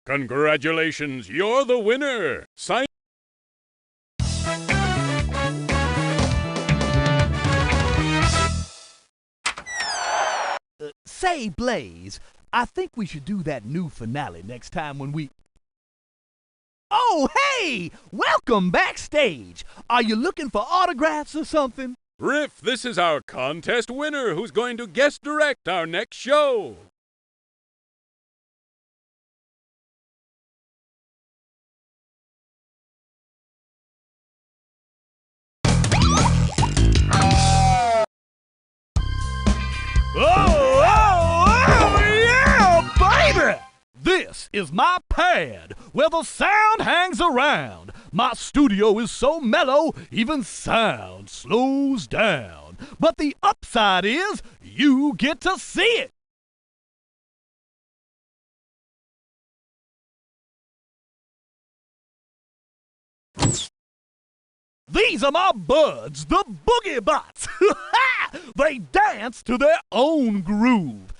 Congratulations, you're the winner! Say, Blaze, I think we should do that new finale next time when we... Oh, hey! Welcome backstage! Are you looking for autographs or something? Riff, this is our contest winner who's going to guest direct our next show. This is my pad, where the sound hangs around. My studio is so mellow, even sound slows down. But the upside is, you get to see it. These are my buds, the Boogie Bots. They dance to their own groove.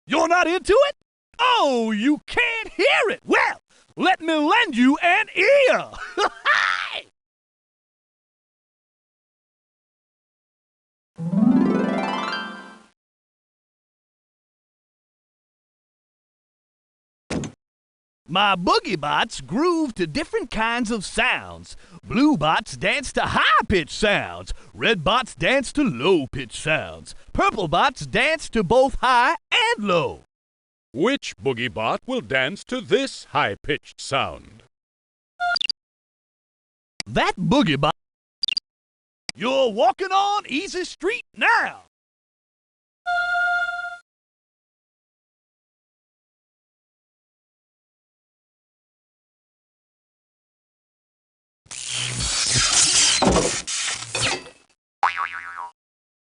You're not into it? Oh, you can't hear it! Well, let me lend you an ear! My Boogie Bots groove to different kinds of sounds. Blue Bots dance to high-pitched sounds. Red Bots dance to low-pitched sounds. Purple Bots dance to both high and low. Which Boogie Bot will dance to this high-pitched sound? That Boogie Bot. You're walking on Easy Street now.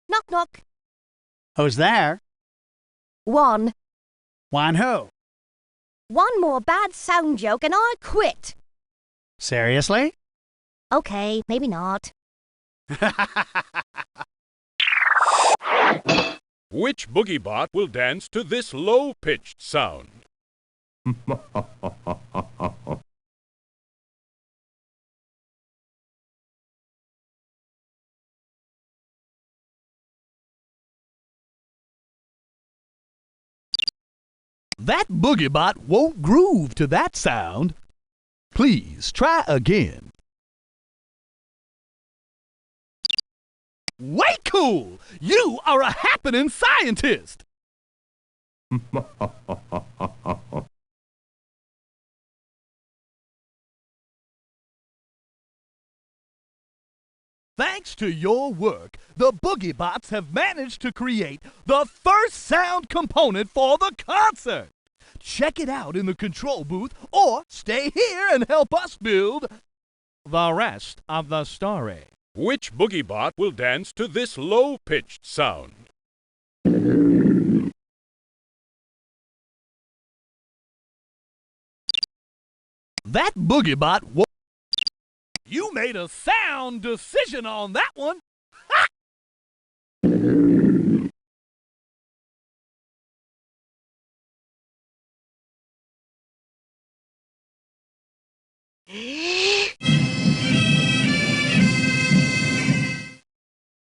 Knock, knock. Who's there? One. One who? One more bad sound joke and I quit. Seriously? Okay, maybe not. Which Boogie Bot will dance to this low-pitched sound? That Boogie Bot won't groove to that sound. Please try again. Way cool! You are a happening scientist! Thanks to your work, the Boogie Bots have managed to create the first sound component for the concert. Check it out in the control booth or stay here and help us build the rest of the story. Which Boogie Bot will dance to this low-pitched sound? That Boogie Bot won't... You made a sound decision on that one. Ha!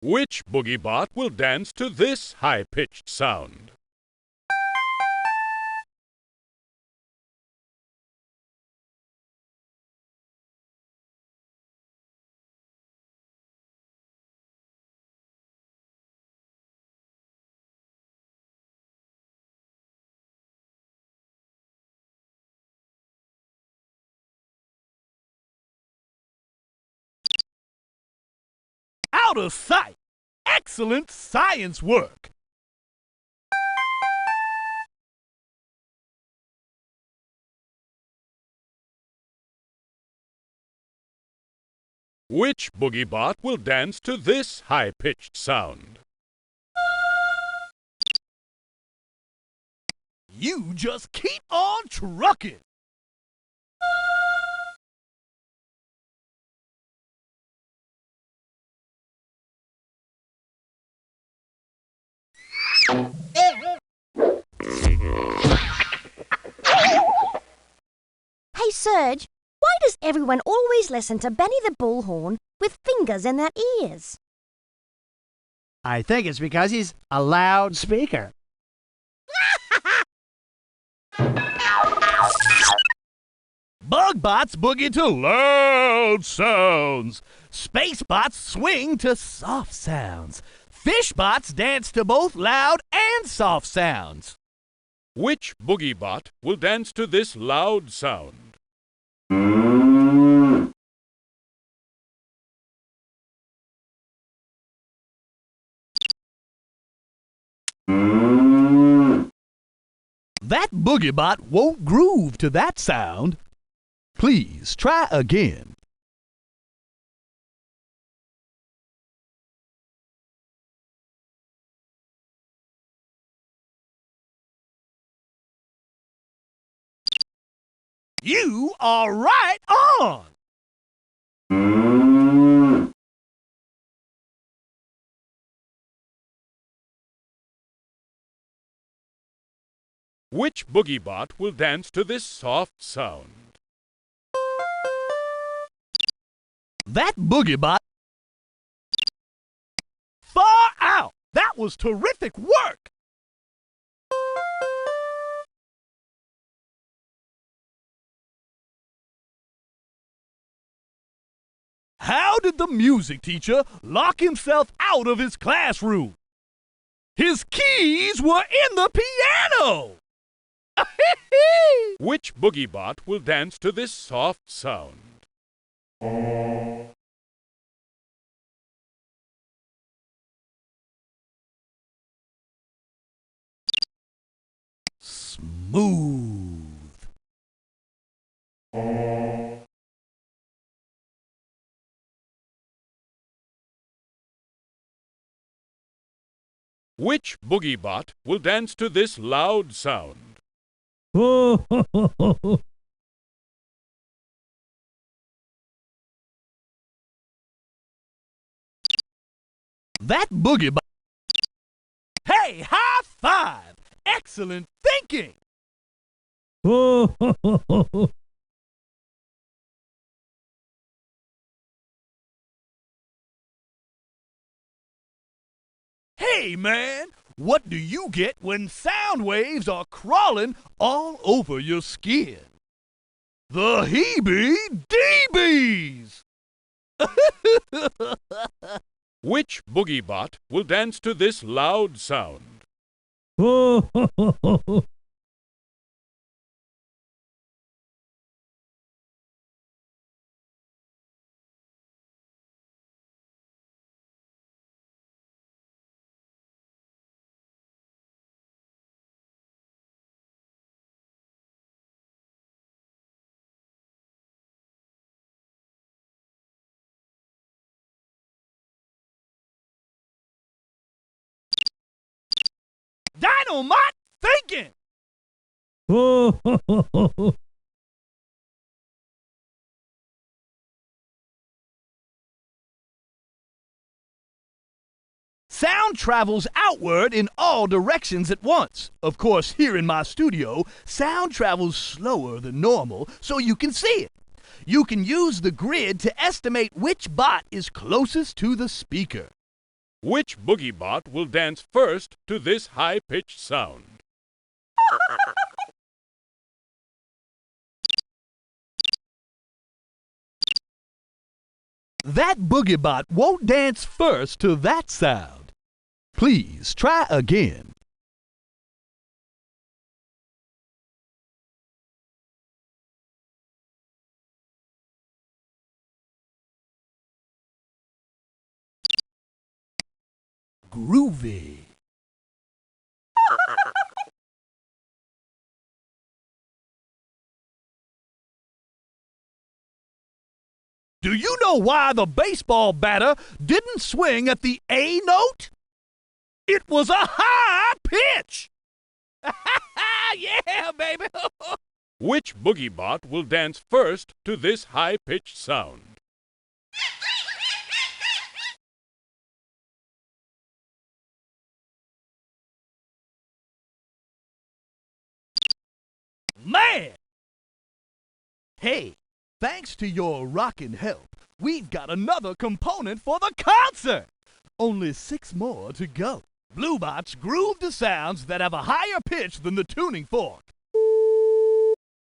Which Boogie Bot will dance to this high-pitched sound? Out of sight. Excellent science work. Which Boogie Bot will dance to this high-pitched sound? You just keep on trucking. Hey, Serge, why does everyone always listen to Benny the Bullhorn with fingers in their ears? I think it's because he's a loud speaker. Bugbots boogie to loud sounds. Spacebots swing to soft sounds. Fishbots dance to both loud and soft sounds. Which boogie bot will dance to this loud sound? That boogie bot won't groove to that sound. Please try again. You are right on! Which boogie bot will dance to this soft sound? That boogie bot. Far out! That was terrific work! How did the music teacher lock himself out of his classroom? His keys were in the piano! Which boogie bot will dance to this soft sound? Smooth. Which boogie bot will dance to this loud sound? That boogie bot. Hey, high five! Excellent thinking! Hey, man! What do you get when sound waves are crawling all over your skin? The heebie-deebies! Which boogie bot will dance to this loud sound? Dynamite thinking! Sound travels outward in all directions at once. Of course, here in my studio, sound travels slower than normal so you can see it. You can use the grid to estimate which bot is closest to the speaker. Which boogie bot will dance first to this high-pitched sound? That boogie bot won't dance first to that sound. Please try again. Groovy. Do you know why the baseball batter didn't swing at the A note? It was a high pitch! Yeah, baby! Which boogie bot will dance first to this high-pitched sound? Man! Hey, thanks to your rockin' help, we've got another component for the concert! Only 6 more to go. Blue bots groove to sounds that have a higher pitch than the tuning fork.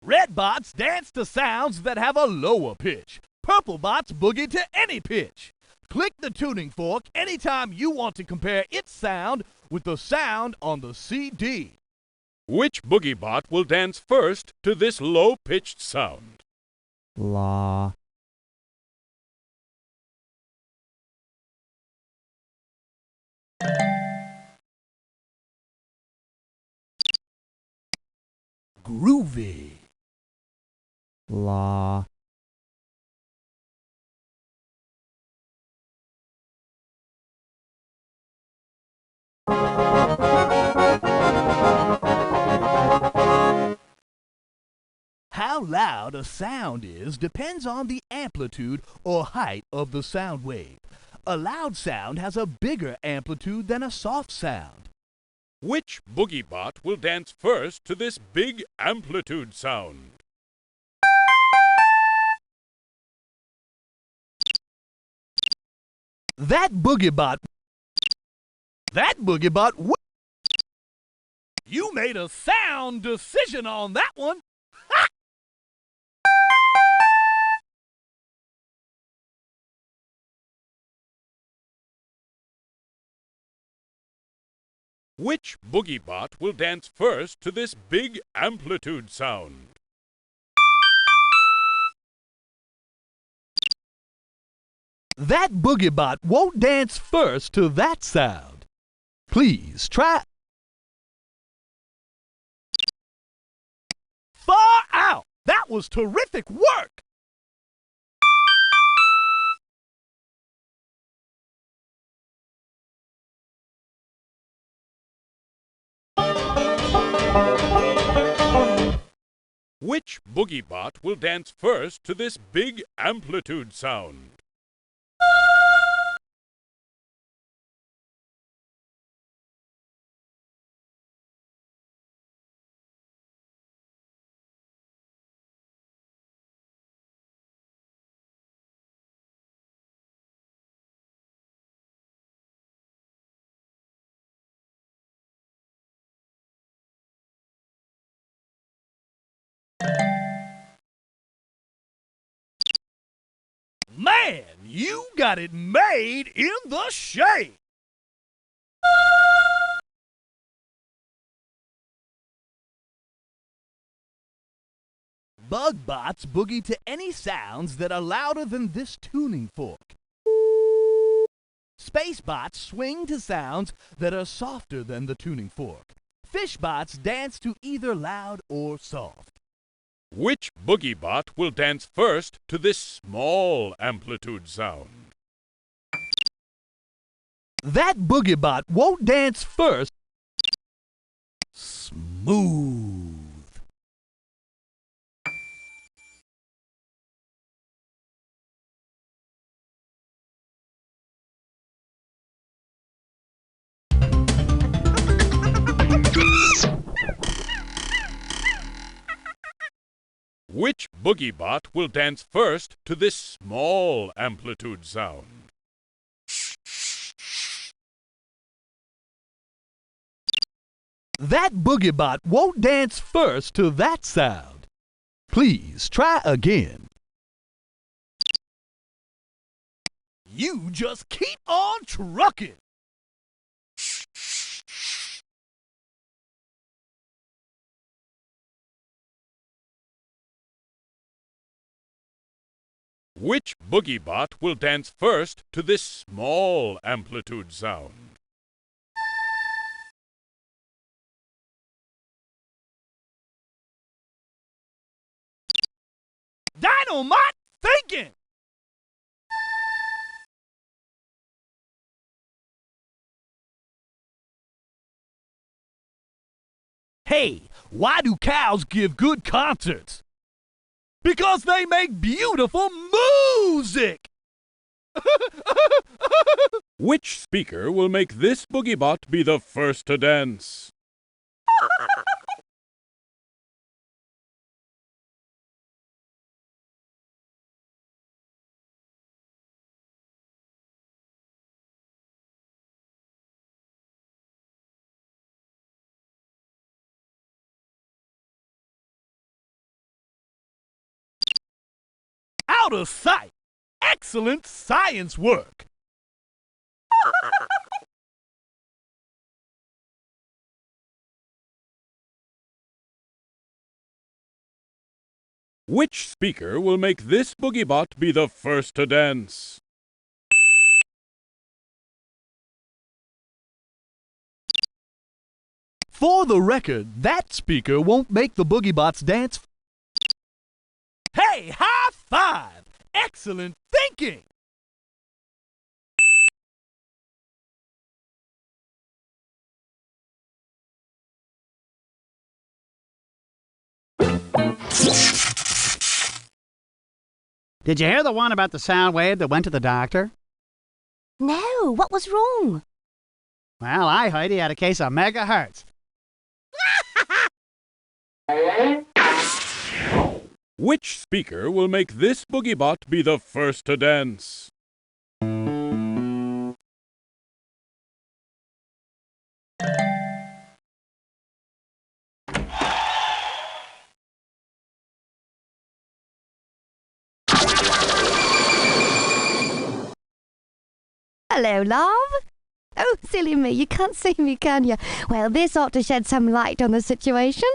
Red bots dance to sounds that have a lower pitch. Purple bots boogie to any pitch. Click the tuning fork anytime you want to compare its sound with the sound on the CD. Which boogie bot will dance first to this low-pitched sound? La. Groovy. La. How loud a sound is depends on the amplitude or height of the sound wave. A loud sound has a bigger amplitude than a soft sound. Which boogie bot will dance first to this big amplitude sound? That boogie bot. You made a sound decision on that one. Ha! Which boogie bot will dance first to this big amplitude sound? That boogie bot won't dance first to that sound. Please try. Far out! That was terrific work! Which boogie bot will dance first to this big amplitude sound? Man, you got it made in the shade! Bug bots boogie to any sounds that are louder than this tuning fork. Space bots swing to sounds that are softer than the tuning fork. Fish bots dance to either loud or soft. Which boogie bot will dance first to this small amplitude sound? That boogie bot won't dance first. Smooth. Which boogie bot will dance first to this small amplitude sound? That boogie bot won't dance first to that sound. Please try again. You just keep on trucking. Which boogie bot will dance first to this small amplitude sound? Dynamite thinking! Hey, Why do cows give good concerts? Because they make beautiful music! Which speaker will make this boogie bot be the first to dance? Out of sight! Excellent science work! Which speaker will make this boogie bot be the first to dance? For the record, that speaker won't make the boogie bots dance. Hey, high five! Excellent thinking! Did you hear the one about the sound wave that went to the doctor? No, what was wrong? Well, I heard he had a case of megahertz. Which speaker will make this boogie bot be the first to dance? Hello, love. Oh, silly me, you can't see me, can you? Well, this ought to shed some light on the situation.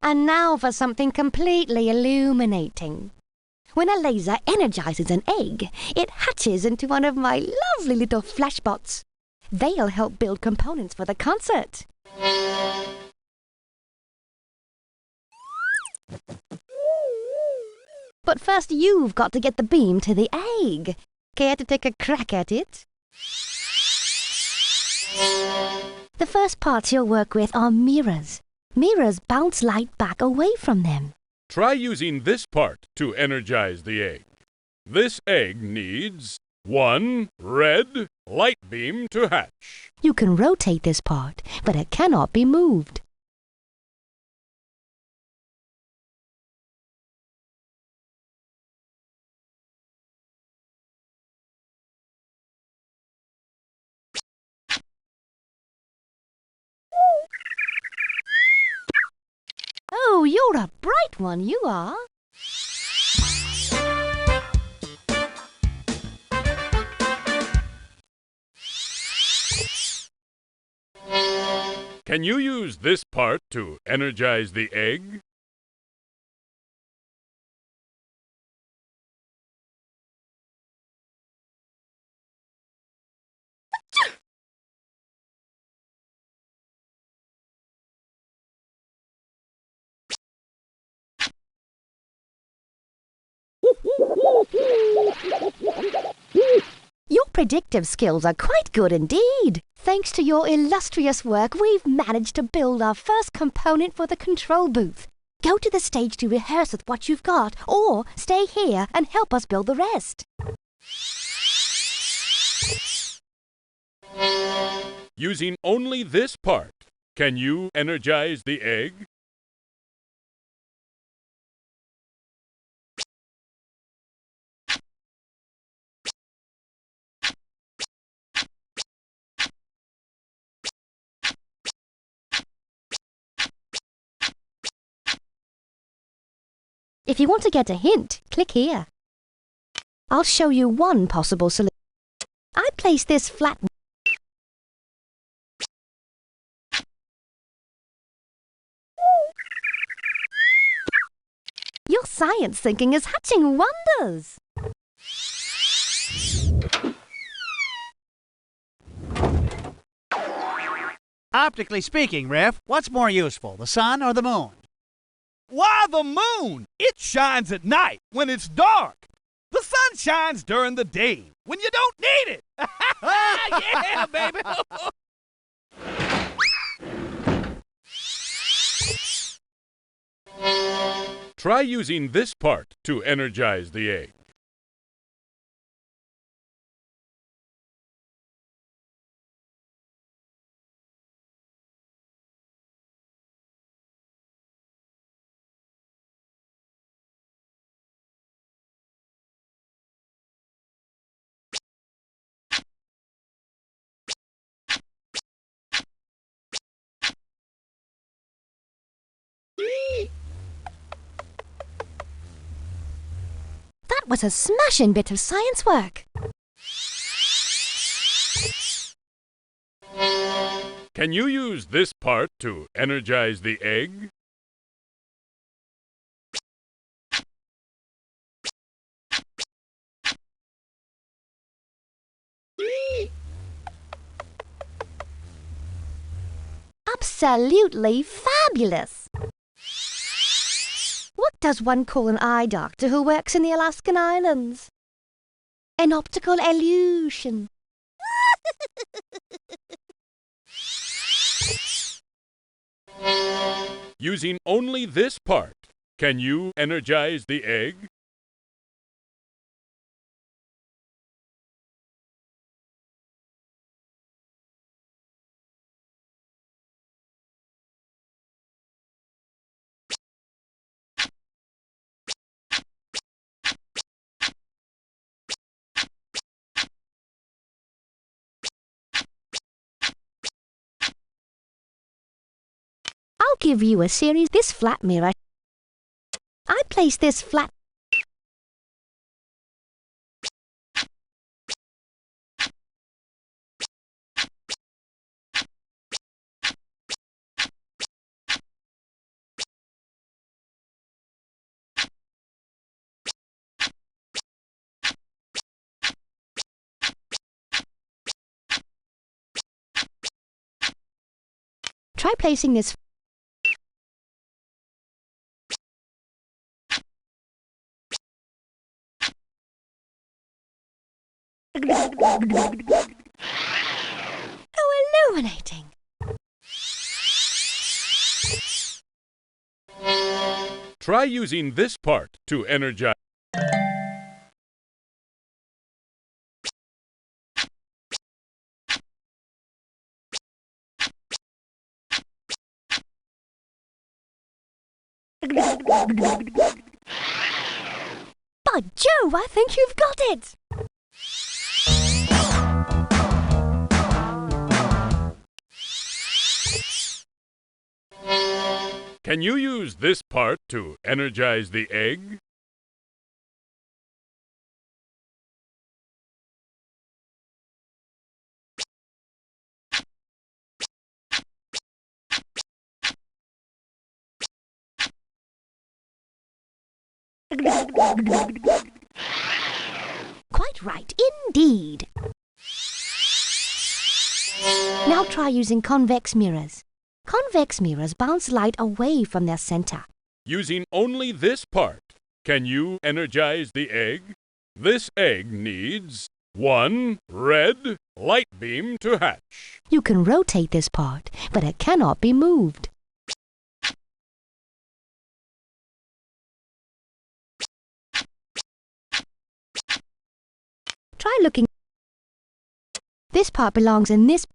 And now for something completely illuminating. When a laser energizes an egg, it hatches into one of my lovely little flashbots. They'll help build components for the concert. But first you've got to get the beam to the egg. Care to take a crack at it? The first parts you'll work with are mirrors. Mirrors bounce light back away from them. Try using this part to energize the egg. This egg needs one red light beam to hatch. You can rotate this part, but it cannot be moved. Oh, you're a bright one, you are. Can you use this part to energize the egg? Your predictive skills are quite good indeed. Thanks to your illustrious work, we've managed to build our first component for the control booth. Go to the stage to rehearse with what you've got, or stay here and help us build the rest. Using only this part, can you energize the egg? If you want to get a hint, click here. I'll show you one possible solution. I place this flat. Your science thinking is hatching wonders. Optically speaking, Ref, what's more useful, the sun or the moon? Why the moon? It shines at night when it's dark. The sun shines during the day when you don't need it. Yeah, baby. Try using this part to energize the egg. That was a smashing bit of science work. Can you use this part to energize the egg? Absolutely fabulous! What does one call an eye doctor who works in the Alaskan Islands? An optical illusion. Using only this part, can you energize the egg? I'll give you a series. This flat mirror. I place this flat. Try placing this. Oh, illuminating. Try using this part to energize. By Jove, I think you've got it! Can you use this part to energize the egg? Quite right, indeed. Now try using convex mirrors. Convex mirrors bounce light away from their center. Using only this part, can you energize the egg? This egg needs one red light beam to hatch. You can rotate this part, but it cannot be moved. Try looking. This part belongs in this.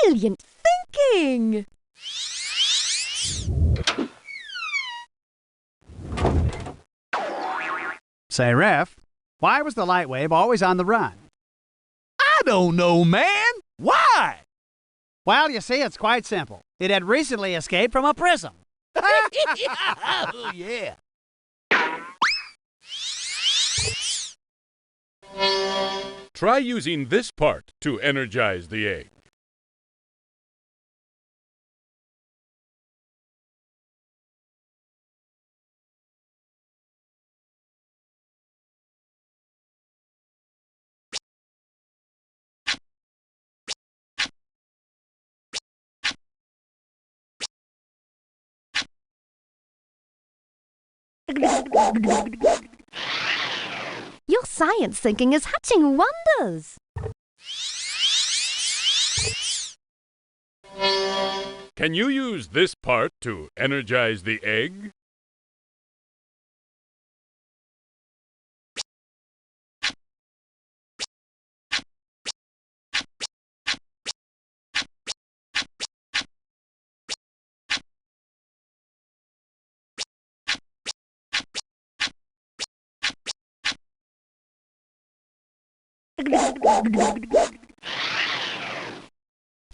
Brilliant thinking! Say, Ref, why was the light wave always on the run? I don't know, man. Why? Well, you see, it's quite simple. It had recently escaped from a prism. Oh, yeah. Try using this part to energize the egg. Your science thinking is hatching wonders. Can you use this part to energize the egg?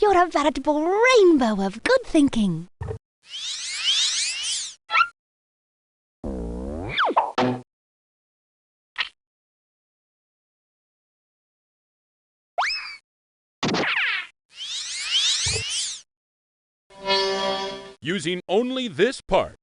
You're a veritable rainbow of good thinking. Using only this part.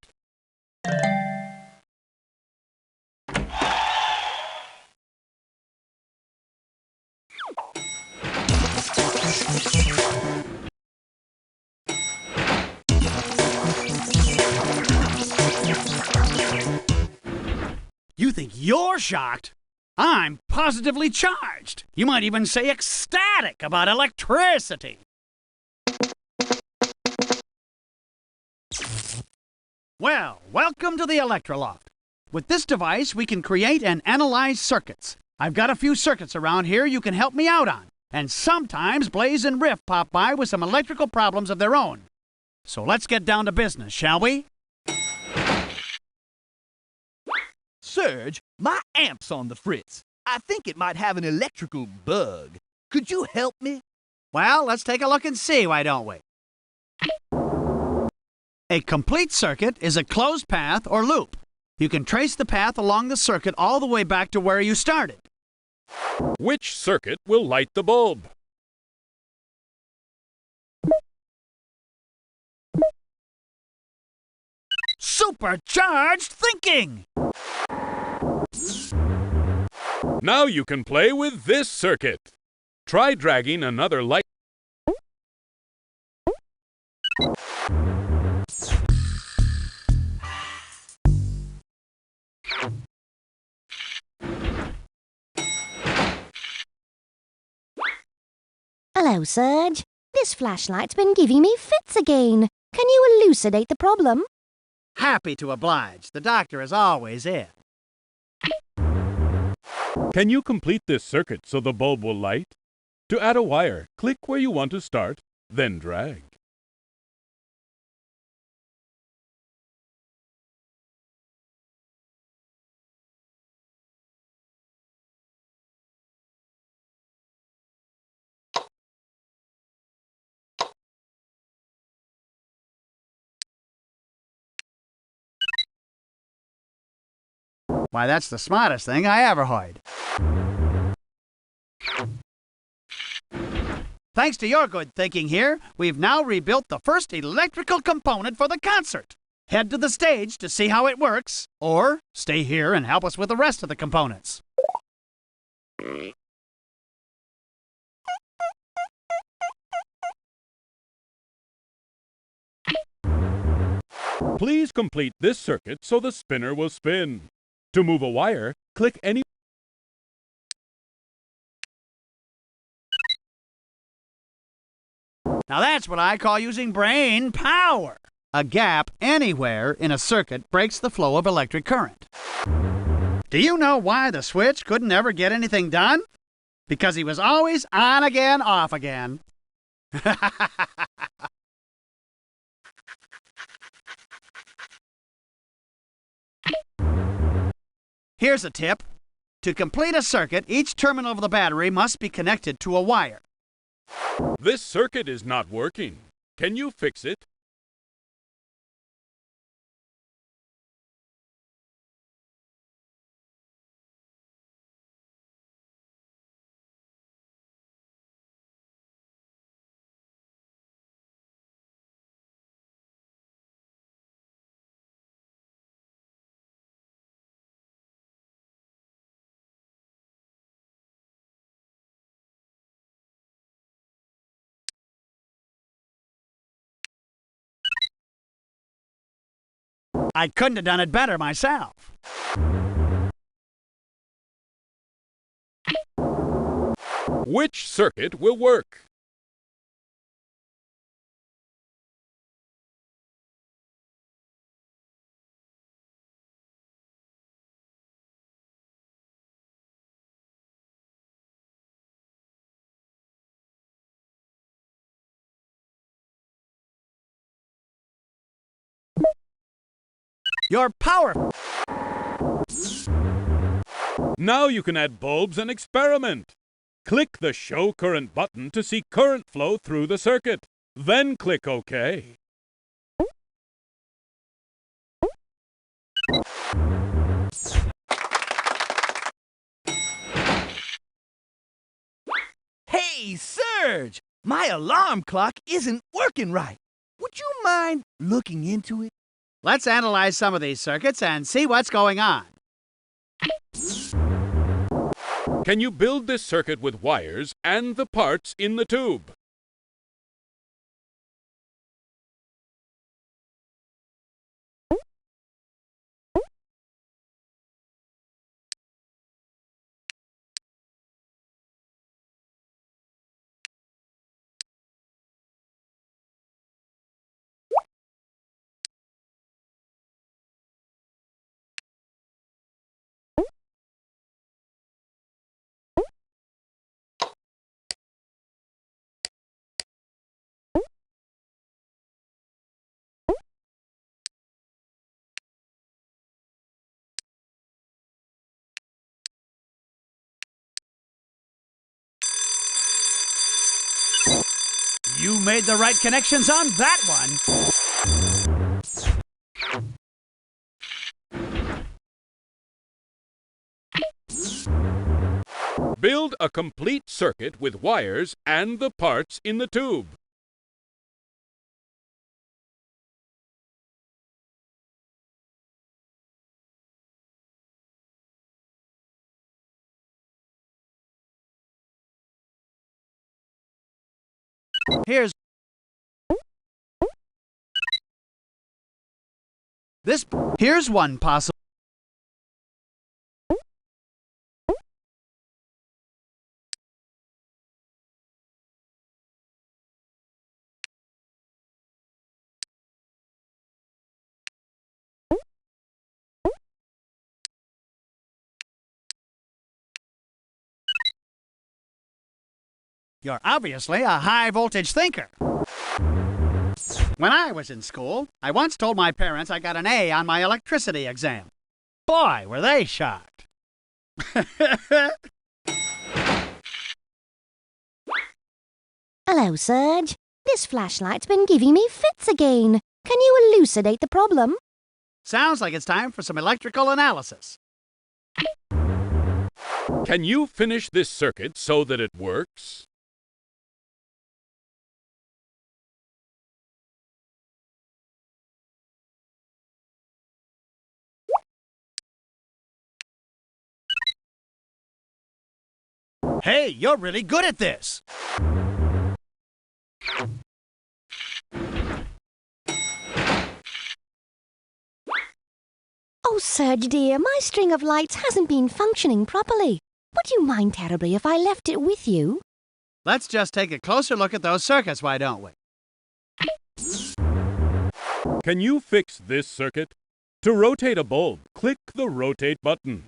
You think you're shocked? I'm positively charged. You might even say ecstatic about electricity. Well, welcome to the Electroloft. With this device, we can create and analyze circuits. I've got a few circuits around here you can help me out on. And sometimes Blaze and Riff pop by with some electrical problems of their own. So let's get down to business, shall we? Serge, my amp's on the fritz. I think it might have an electrical bug. Could you help me? Well, let's take a look and see, why don't we? A complete circuit is a closed path or loop. You can trace the path along the circuit all the way back to where you started. Which circuit will light the bulb? Supercharged thinking! Now you can play with this circuit. Try dragging another light. Hello, Serge. This flashlight's been giving me fits again. Can you elucidate the problem? Happy to oblige. The doctor is always in. Can you complete this circuit so the bulb will light? To add a wire, click where you want to start, then drag. Why, that's the smartest thing I ever heard. Thanks to your good thinking here, we've now rebuilt the first electrical component for the concert. Head to the stage to see how it works, or stay here and help us with the rest of the components. Please complete this circuit so the spinner will spin. To move a wire, click any. Now that's what I call using brain power. A gap anywhere in a circuit breaks the flow of electric current. Do you know why the switch couldn't ever get anything done? Because he was always on again, off again. Here's a tip. To complete a circuit, each terminal of the battery must be connected to a wire. This circuit is not working. Can you fix it? I couldn't have done it better myself. Which circuit will work? You're powerful. Now you can add bulbs and experiment. Click the Show Current button to see current flow through the circuit. Then click OK. Hey, Serge! My alarm clock isn't working right. Would you mind looking into it? Let's analyze some of these circuits and see what's going on. Can you build this circuit with wires and the parts in the tube? You made the right connections on that one. Build a complete circuit with wires and the parts in the tube. Here's one possible. You're obviously a high-voltage thinker. When I was in school, I once told my parents I got an A on my electricity exam. Boy, were they shocked. Hello, Serge. This flashlight's been giving me fits again. Can you elucidate the problem? Sounds like it's time for some electrical analysis. Can you finish this circuit so that it works? Hey, you're really good at this. Oh, Serge dear, my string of lights hasn't been functioning properly. Would you mind terribly if I left it with you? Let's just take a closer look at those circuits, why don't we? Can you fix this circuit? To rotate a bulb, click the Rotate button.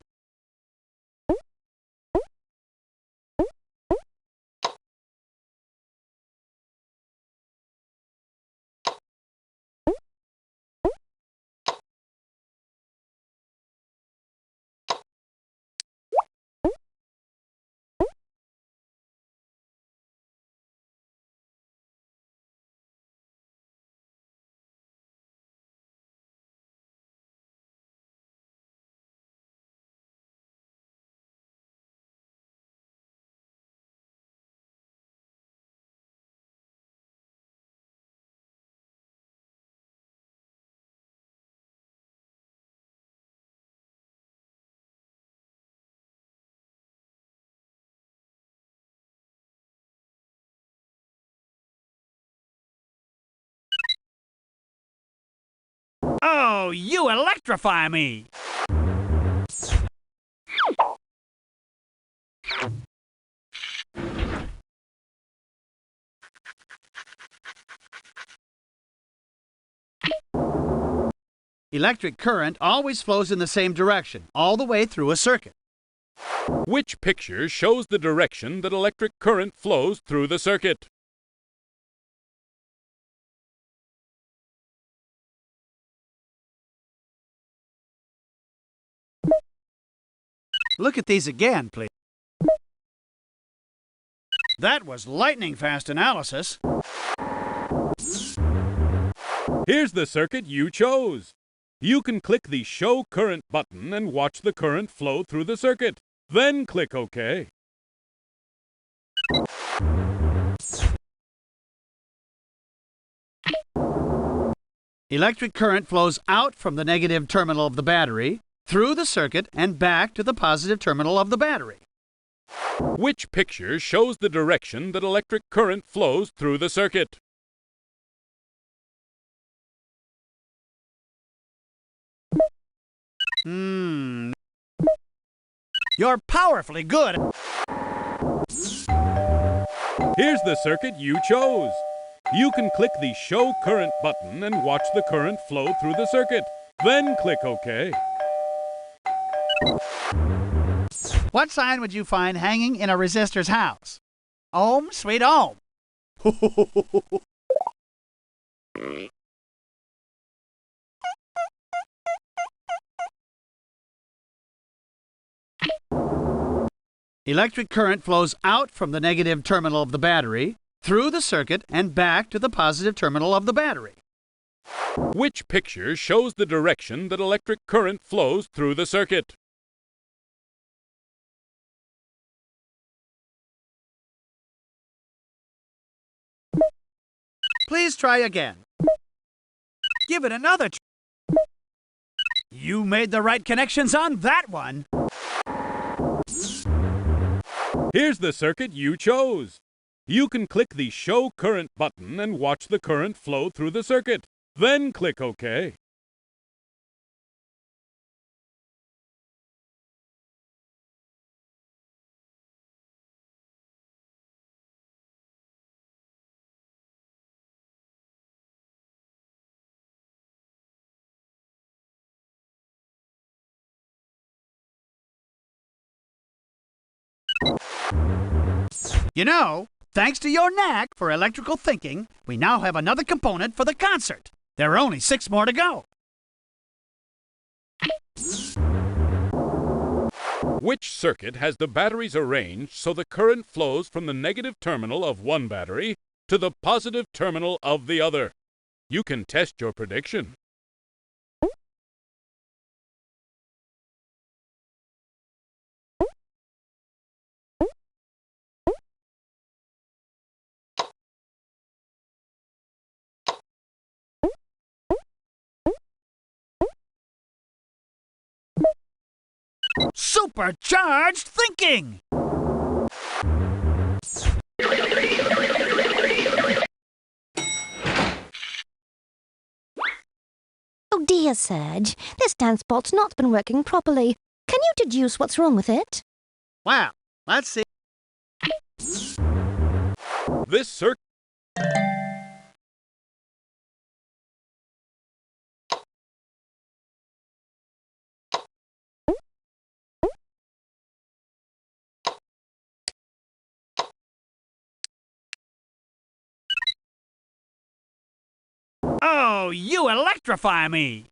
Oh, you electrify me! Electric current always flows in the same direction, all the way through a circuit. Which picture shows the direction that electric current flows through the circuit? Look at these again, please. That was lightning-fast analysis. Here's the circuit you chose. You can click the Show Current button and watch the current flow through the circuit. Then click OK. Electric current flows out from the negative terminal of the battery, through the circuit, and back to the positive terminal of the battery. Which picture shows the direction that electric current flows through the circuit? You're powerfully good. Here's the circuit you chose. You can click the Show Current button and watch the current flow through the circuit. Then click OK. What sign would you find hanging in a resistor's house? Ohm, sweet ohm. Electric current flows out from the negative terminal of the battery, through the circuit, and back to the positive terminal of the battery. Which picture shows the direction that electric current flows through the circuit? Please try again. Give it another try. You made the right connections on that one. Here's the circuit you chose. You can click the Show Current button and watch the current flow through the circuit. Then click OK. You know, thanks to your knack for electrical thinking, we now have another component for the concert. There are only 6 more to go. Which circuit has the batteries arranged so the current flows from the negative terminal of one battery to the positive terminal of the other? You can test your prediction. Supercharged thinking! Oh dear, Serge. This dance bot's not been working properly. Can you deduce what's wrong with it? Well, let's see. This circuit. Oh, you electrify me!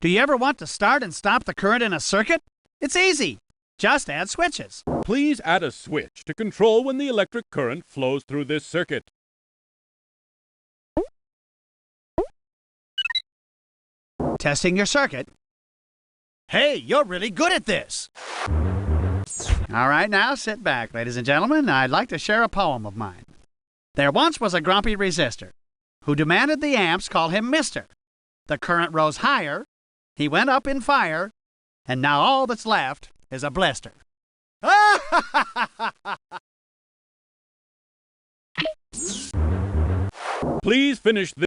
Do you ever want to start and stop the current in a circuit? It's easy. Just add switches. Please add a switch to control when the electric current flows through this circuit. Testing your circuit. Hey, you're really good at this. All right, now sit back, ladies and gentlemen. I'd like to share a poem of mine. There once was a grumpy resistor who demanded the amps call him Mister. The current rose higher. He went up in fire, and now all that's left is a blister. Please finish this.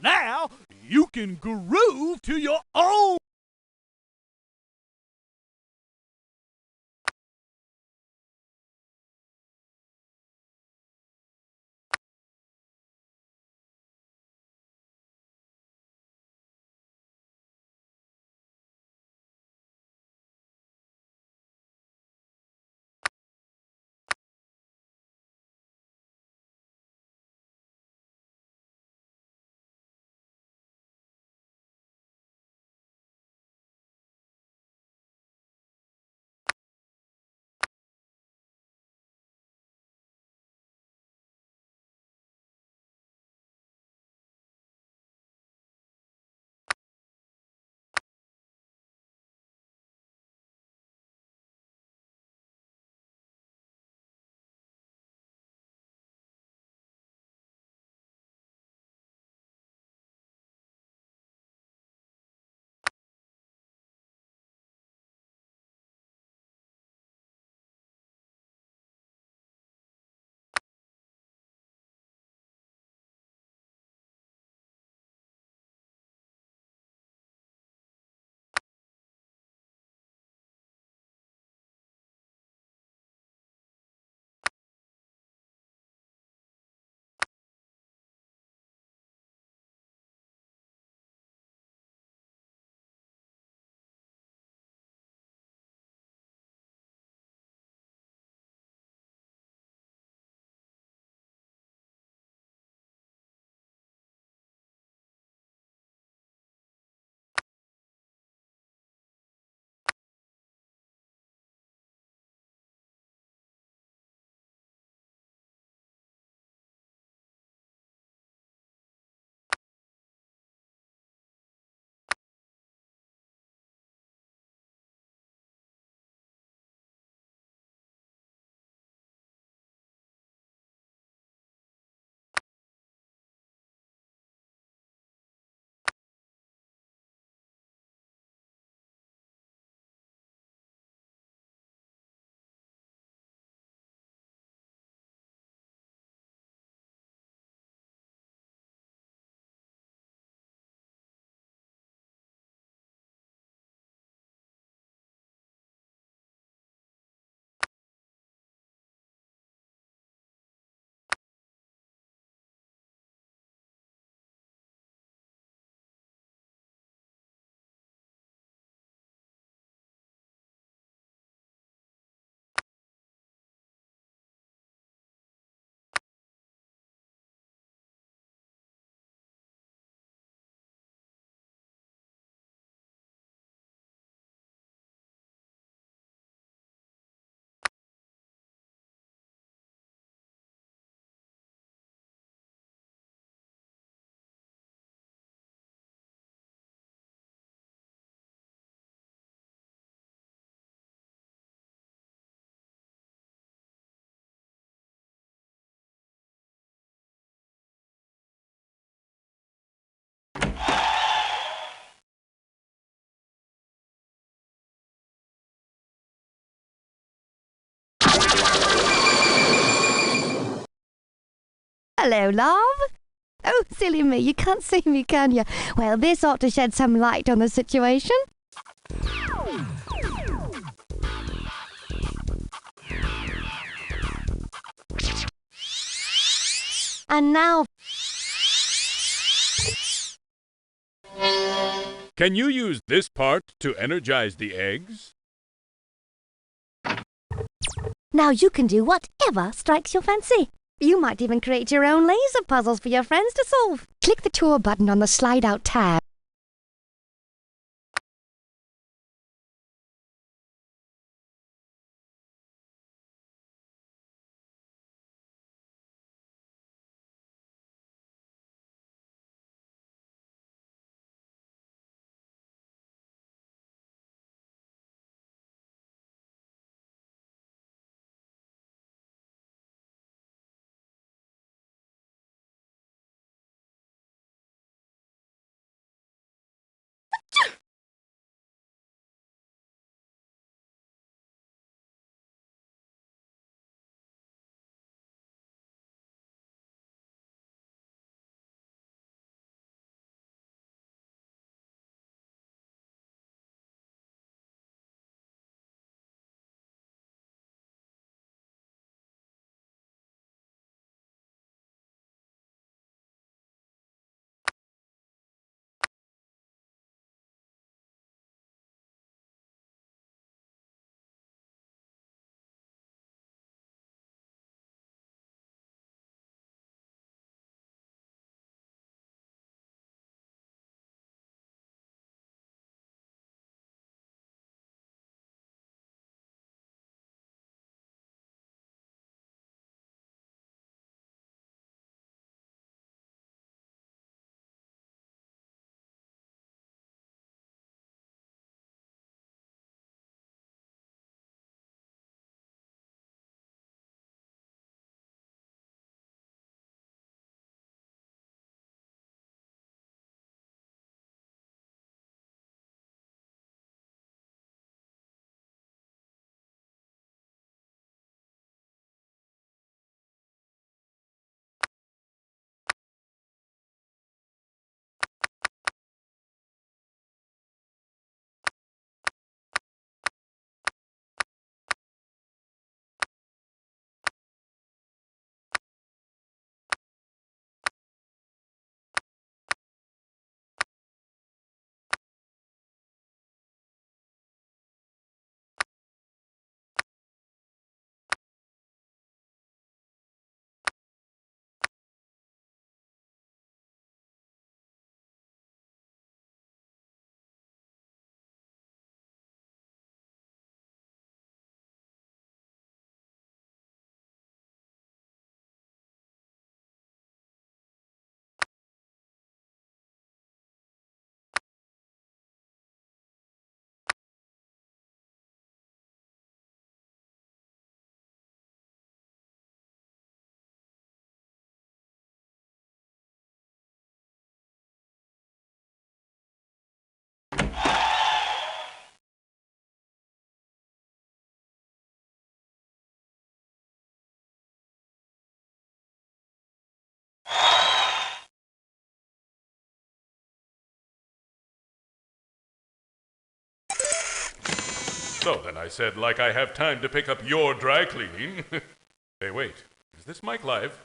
Now you can groove to your own Hello, love. Oh, silly me, you can't see me, can you? Well, this ought to shed some light on the situation. And now... Can you use this part to energize the eggs? Now you can do whatever strikes your fancy. You might even create your own laser puzzles for your friends to solve. Click the Tour button on the slide-out tab. So then I said, like I have time to pick up your dry cleaning. Hey, wait. Is this mic live?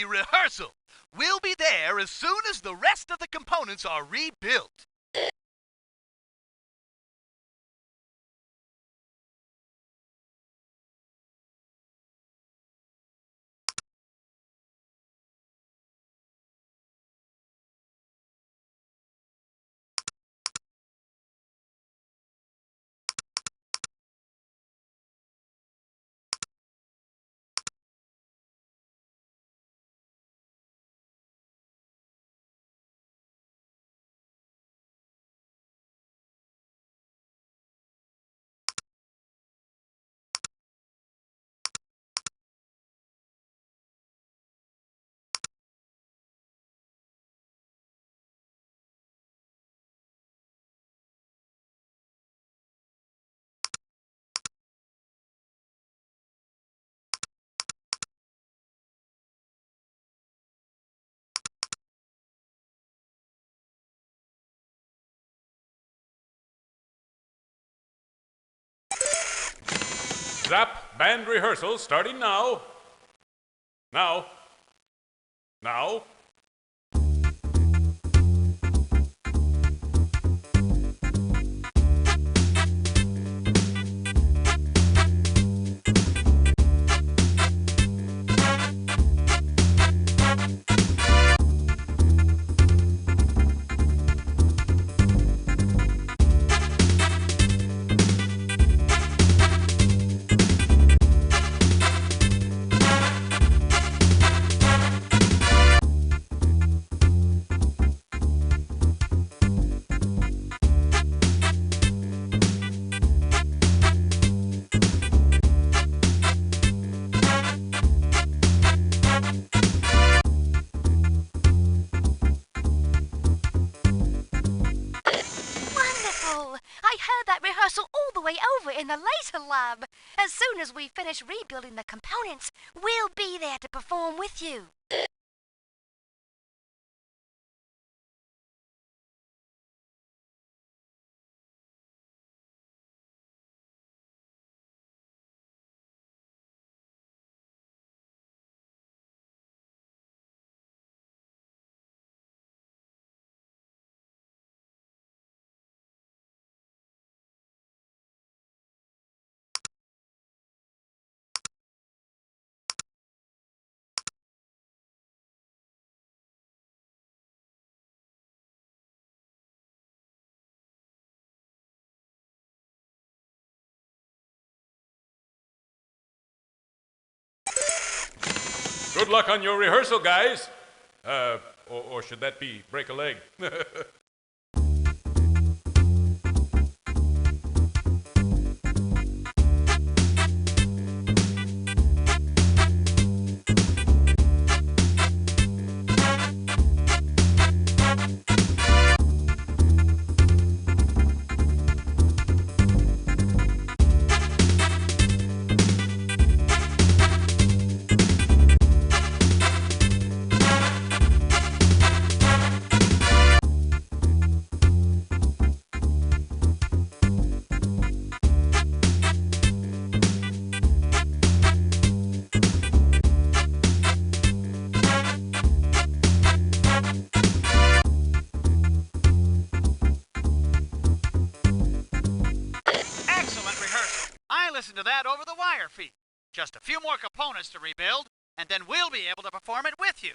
Rehearsal. We'll be there as soon as the rest of the components are rebuilt. ZAP band rehearsal starting now. Now. Now. I heard that rehearsal all the way over in the laser lab. As soon as we finish rebuilding the components, we'll be there to perform with you. Good luck on your rehearsal, guys. Or should that be break a leg? Listen to that over the wire feed. Just a few more components to rebuild, and then we'll be able to perform it with you.